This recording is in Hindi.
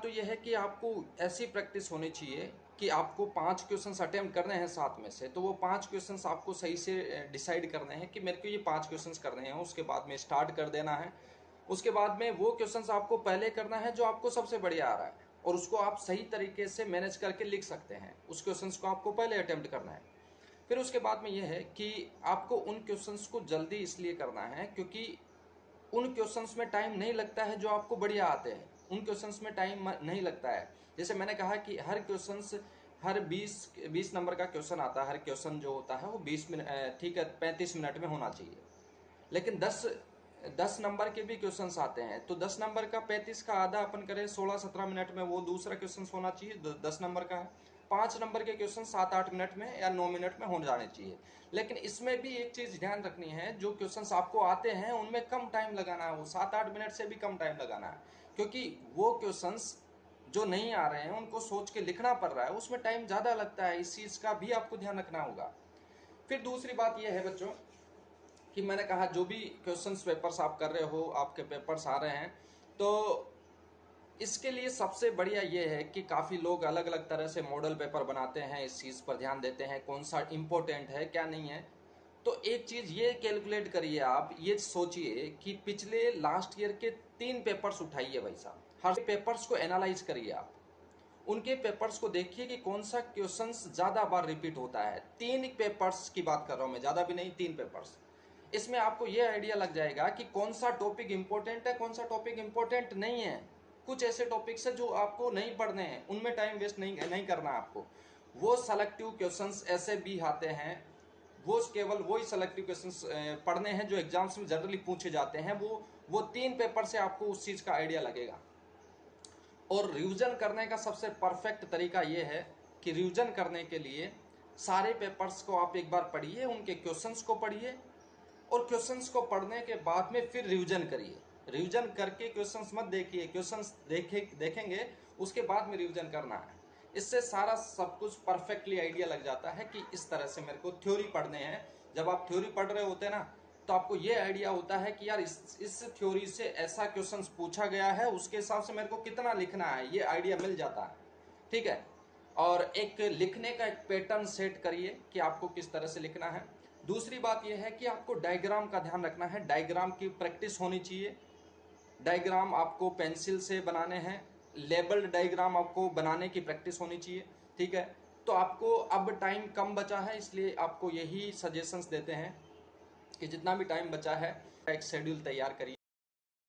तो यह है कि आपको ऐसी प्रैक्टिस होनी चाहिए कि आपको 5 क्वेश्चंस अटेम्प्ट करने हैं 7 में से, तो वो 5 क्वेश्चंस आपको सही से डिसाइड करने हैं कि मेरे को ये 5 क्वेश्चंस करने हैं, उसके बाद में स्टार्ट कर देना है। उसके बाद में वो क्वेश्चंस आपको पहले करना है जो आपको सबसे बढ़िया आ रहा है और उसको आप सही तरीके से मैनेज करके लिख सकते हैं, उस क्वेश्चंस को आपको पहले अटेम्प्ट करना है। फिर उसके बाद में यह है कि आपको उन क्वेश्चंस को जल्दी इसलिए करना है क्योंकि उन क्वेश्चंस में टाइम नहीं लगता है जो आपको बढ़िया आते हैं, उन क्वेश्चंस में टाइम नहीं लगता है। जैसे मैंने कहा कि हर क्वेश्चंस हर 20 नंबर का क्वेश्चन आता है, हर क्वेश्चन जो होता है वो 20 मिनट, ठीक है, 35 मिनट में होना चाहिए। लेकिन 10 नंबर के भी क्वेश्चंस आते हैं, तो 10 नंबर का 35 का आधा अपन करें 16-17 मिनट में, वो दूसरा क्वेश्चन होना चाहिए 10 नंबर का है। 5 नंबर के क्वेश्चन 7-8 मिनट में या 9 मिनट में हो जाने चाहिए। लेकिन इसमें भी एक चीज ध्यान रखनी है, जो क्वेश्चंस आपको आते हैं उनमें कम टाइम लगाना है, वो 7-8 मिनट से भी कम टाइम लगाना है, क्योंकि वो क्वेश्चंस जो नहीं आ रहे हैं उनको सोच के लिखना पड़ रहा है, उसमें टाइम ज्यादा लगता है, इस चीज का भी आपको ध्यान रखना होगा। फिर दूसरी बात यह है बच्चों कि मैंने कहा जो भी क्वेश्चंस पेपर्स आप कर रहे हो, आपके पेपर्स आ रहे हैं, तो इसके लिए सबसे बढ़िया ये है कि काफ़ी लोग अलग अलग तरह से मॉडल पेपर बनाते हैं, इस चीज़ पर ध्यान देते हैं कौन सा इम्पोर्टेंट है क्या नहीं है। तो एक चीज़ ये कैलकुलेट करिए, आप ये सोचिए कि पिछले लास्ट ईयर के 3 पेपर्स उठाइए भाई साहब, हर पेपर्स को एनालाइज करिए आप, उनके पेपर्स को देखिए कि कौन सा क्वेश्चंस ज़्यादा बार रिपीट होता है। 3 पेपर्स की बात कर रहा हूँ मैं, ज़्यादा भी नहीं, 3 पेपर्स। इसमें आपको ये आइडिया लग जाएगा कि कौन सा टॉपिक इंपॉर्टेंट है, कौन सा टॉपिक इंपॉर्टेंट नहीं है। कुछ ऐसे टॉपिक्स है जो आपको नहीं पढ़ने हैं, उनमें टाइम वेस्ट नहीं करना आपको। वो सेलेक्टिव क्वेश्चंस ऐसे भी आते हैं, वो केवल वही सेलेक्टिव क्वेश्चंस पढ़ने हैं जो एग्जाम्स में जनरली पूछे जाते हैं। वो 3 पेपर से आपको उस चीज़ का आइडिया लगेगा। और रिवीजन करने का सबसे परफेक्ट तरीका यह है कि रिवीजन करने के लिए सारे पेपर्स को आप एक बार पढ़िए, उनके क्वेश्चंस को पढ़िए और क्वेश्चंस को पढ़ने के बाद में फिर रिवीजन करिए। रिवीजन करके क्वेश्चंस मत देखिए, क्वेश्चंस देखेंगे उसके बाद में रिवीजन करना है। इससे सारा सब कुछ परफेक्टली आइडिया लग जाता है कि इस तरह से मेरे को थ्योरी पढ़ने हैं। जब आप थ्योरी पढ़ रहे होते हैं ना, तो आपको ये आइडिया होता है कि यार इस थ्योरी से ऐसा क्वेश्चंस पूछा गया है, उसके हिसाब से मेरे को कितना लिखना है, ये आइडिया मिल जाता है। ठीक है। और एक लिखने का एक पैटर्न सेट करिए कि आपको किस तरह से लिखना है। दूसरी बात यह है कि आपको डायग्राम का ध्यान रखना है, डायग्राम की प्रैक्टिस होनी चाहिए। डायग्राम आपको पेंसिल से बनाने हैं, लेबल्ड डायग्राम आपको बनाने की प्रैक्टिस होनी चाहिए। ठीक है। तो आपको अब टाइम कम बचा है, इसलिए आपको यही सजेशंस देते हैं कि जितना भी टाइम बचा है एक शेड्यूल तैयार करिए।